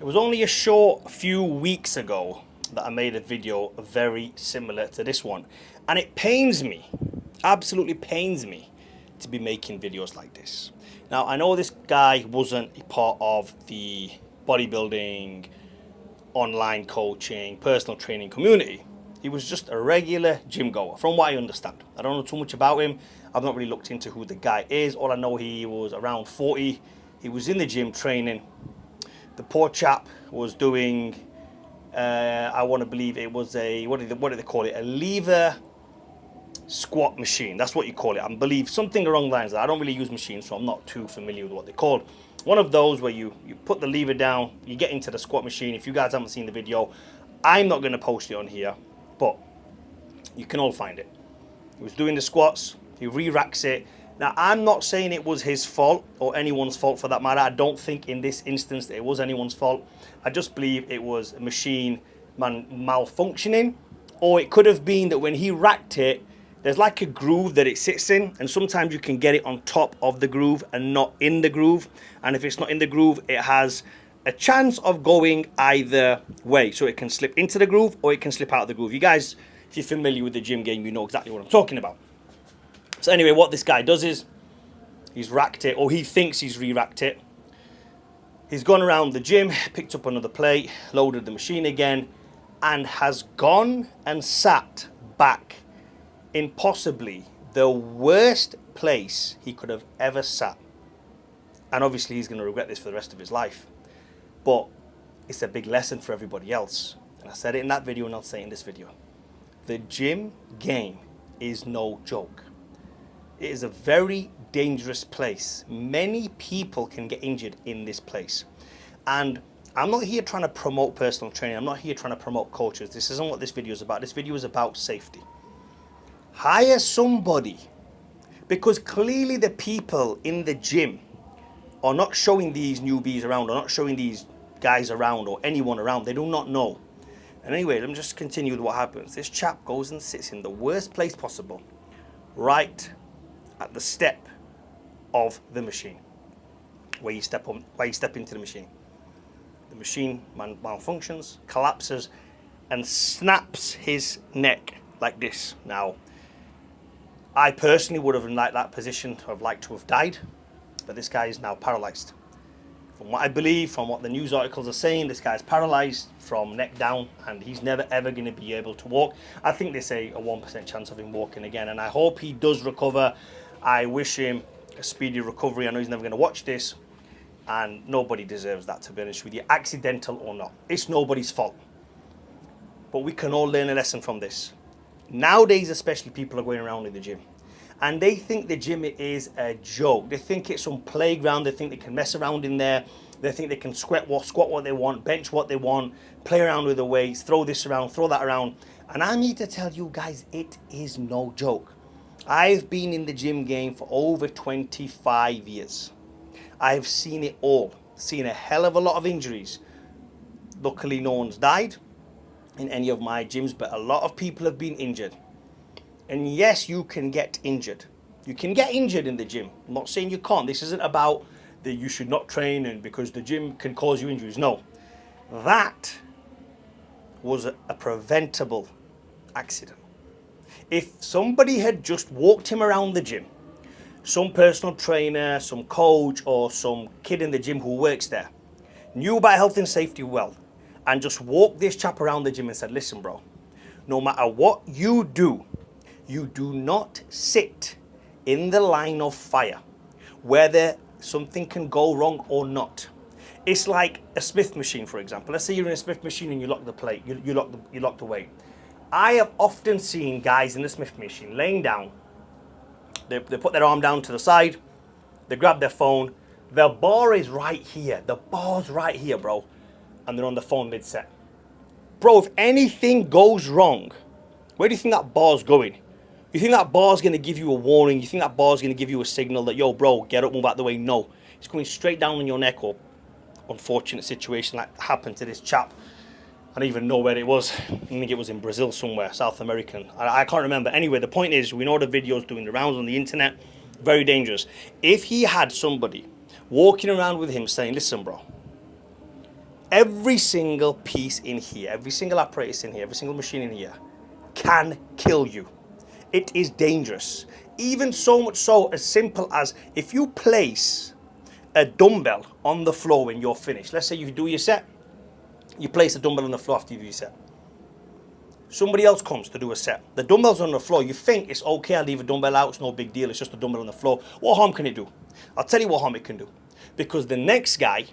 was only a short few weeks ago that I made a video very similar to this one. And it pains me, absolutely pains me, to be making videos like this. Now, I know this guy wasn't a part of the bodybuilding, online coaching, personal training community. He was just a regular gym goer, from what I understand. I don't know too much about him. I've not really looked into who the guy is. All I know, he was around 40. He was in the gym training. The poor chap was doing, I want to believe it was a, what did they call it? A lever squat machine. That's what you call it. I believe something along the lines. I don't really use machines, so I'm not too familiar with what they're called. One of those where you put the lever down, you get into the squat machine. If you guys haven't seen the video, I'm not going to post it on here, but you can all find it. He was doing the squats, he re-racks it. Now, I'm not saying it was his fault or anyone's fault for that matter. I don't think in this instance it was anyone's fault. I just believe it was a machine malfunctioning, or it could have been that when he racked it, there's like a groove that it sits in, and sometimes you can get it on top of the groove and not in the groove. And if it's not in the groove, it has a chance of going either way. So it can slip into the groove or it can slip out of the groove. You guys, if you're familiar with the gym game, you know exactly what I'm talking about. So anyway, what this guy does is he's racked it, or he thinks he's re-racked it. He's gone around the gym, picked up another plate, loaded the machine again, and has gone and sat back in possibly the worst place he could have ever sat. And obviously he's going to regret this for the rest of his life. But it's a big lesson for everybody else. And I said it in that video and I'll say it in this video. The gym game is no joke. It is a very dangerous place. Many people can get injured in this place. And I'm not here trying to promote personal training. I'm not here trying to promote coaches. This isn't what this video is about. This video is about safety. Hire somebody, because clearly the people in the gym are not showing these newbies around, or not showing these guys around, or anyone around. They do not know. And anyway, let me just continue with what happens. This chap goes and sits in the worst place possible, right at the step of the machine, where you step into the machine. The machine malfunctions, collapses, and snaps his neck like this. Now, I personally would have, in that position, liked to have died, but this guy is now paralyzed. From what I believe, from what the news articles are saying, this guy is paralyzed from neck down, and he's never ever going to be able to walk. I think they say a 1% chance of him walking again, and I hope he does recover. I wish him a speedy recovery. I know he's never going to watch this, and nobody deserves that, to be honest with you, accidental or not. It's nobody's fault. But we can all learn a lesson from this. Nowadays, especially, people are going around in the gym and they think the gym is a joke. They think it's some playground. They think they can mess around in there. They think they can squat what they want, bench what they want, play around with the weights, throw this around, throw that around. And I need to tell you guys, it is no joke. I've been in the gym game for over 25 years. I've seen it all, seen a hell of a lot of injuries. Luckily, no one's died in any of my gyms, but a lot of people have been injured. And yes, you can get injured. You can get injured in the gym. I'm not saying you can't. This isn't about that you should not train and because the gym can cause you injuries. No, that was a preventable accident. If somebody had just walked him around the gym, some personal trainer, some coach, or some kid in the gym who works there, knew about health and safety well, and just walked this chap around the gym and said, listen, bro, no matter what you do not sit in the line of fire, whether something can go wrong or not. It's like a Smith machine, for example. Let's say you're in a Smith machine and you lock the plate, you lock the weight. I have often seen guys in the Smith machine laying down. They put their arm down to the side, they grab their phone, the bar is right here, the bar's right here, bro, and they're on the phone mid-set. Bro, if anything goes wrong, where do you think that bar's going? You think that bar's going to give you a warning? You think that bar's going to give you a signal that, yo, bro, get up, move out the way? No. It's going straight down on your neck. Or unfortunate situation like happened to this chap. I don't even know where it was. I think it was in Brazil somewhere, South American. I can't remember. Anyway, the point is, we know the videos doing the rounds on the internet. Very dangerous. If he had somebody walking around with him saying, listen, bro, Every single piece in here, every single apparatus in here, every single machine in here can kill you. It is dangerous. Even so much so as simple as if you place a dumbbell on the floor when you're finished. Let's say you do your set, you place a dumbbell on the floor after you do your set. Somebody else comes to do a set. The dumbbell's on the floor. You think it's okay, I'll leave a dumbbell out, it's no big deal, it's just a dumbbell on the floor. What harm can it do? I'll tell you what harm it can do. Because the next guy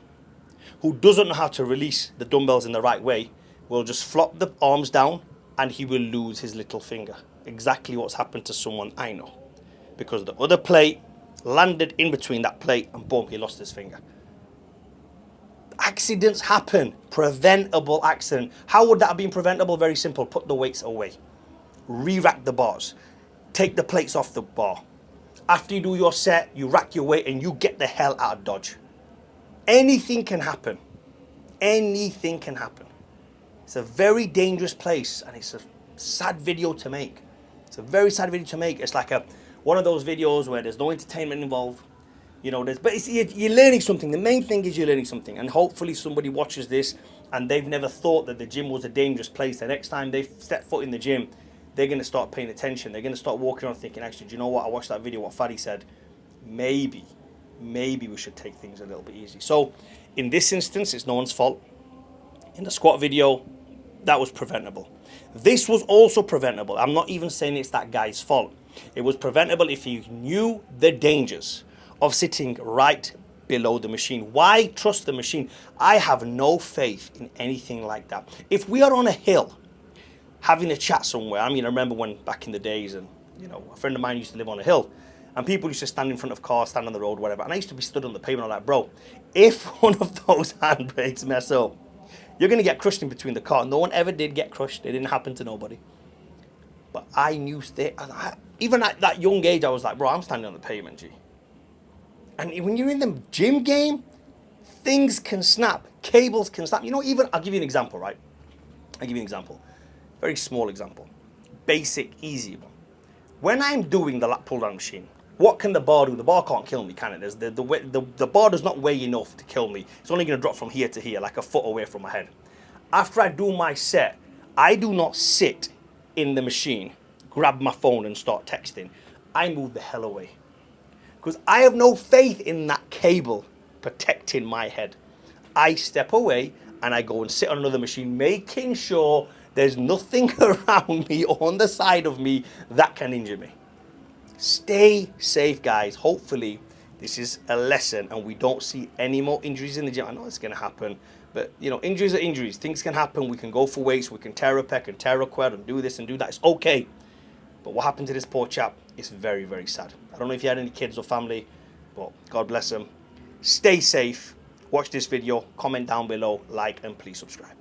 who doesn't know how to release the dumbbells in the right way will just flop the arms down and he will lose his little finger. Exactly what's happened to someone I know. Because the other plate landed in between that plate and boom, he lost his finger. Accidents happen. Preventable accident. How would that have been preventable? Very simple. Put the weights away. Re-rack the bars. Take the plates off the bar. After you do your set, you rack your weight and you get the hell out of Dodge. Anything can happen. Anything can happen. It's a very dangerous place and it's a sad video to make. It's a very sad video to make. It's like one of those videos where there's no entertainment involved. You know, but you're learning something. The main thing is you're learning something. And hopefully somebody watches this and they've never thought that the gym was a dangerous place. The next time they step foot in the gym, they're going to start paying attention. They're going to start walking around thinking, actually, do you know what? I watched that video, what Fadi said. Maybe we should take things a little bit easy. So in this instance, it's no one's fault. In the squat video, that was preventable. This was also preventable. I'm not even saying it's that guy's fault. It was preventable if he knew the dangers of sitting right below the machine. Why trust the machine? I have no faith in anything like that. If we are on a hill having a chat somewhere, I mean, I remember when back in the days, and you know, a friend of mine used to live on a hill, and people used to stand in front of cars, stand on the road, whatever, and I used to be stood on the pavement. I'm like, bro, if one of those handbrakes mess up, you're going to get crushed in between the car. No one ever did get crushed. It didn't happen to nobody. But I knew, even at that young age, I was like, bro, I'm standing on the pavement, G. And when you're in the gym game, things can snap. Cables can snap. You know, even, I'll give you an example, right? I'll give you an example. Very small example. Basic, easy one. When I'm doing the lat pull down machine, what can the bar do? The bar can't kill me, can it? The bar does not weigh enough to kill me. It's only going to drop from here to here, like a foot away from my head. After I do my set, I do not sit in the machine, grab my phone and start texting. I move the hell away. Because I have no faith in that cable protecting my head. I step away and I go and sit on another machine, making sure there's nothing around me or on the side of me that can injure me. Stay safe, guys. Hopefully this is a lesson and we don't see any more injuries in the gym. I know it's going to happen, but you know, injuries are injuries. Things can happen. We can go for weights. We can tear a pec and tear a quad and do this and do that. It's okay. But what happened to this poor chap is very, very sad. I don't know if you had any kids or family, but God bless them. Stay safe. Watch this video. Comment down below. Like and please subscribe.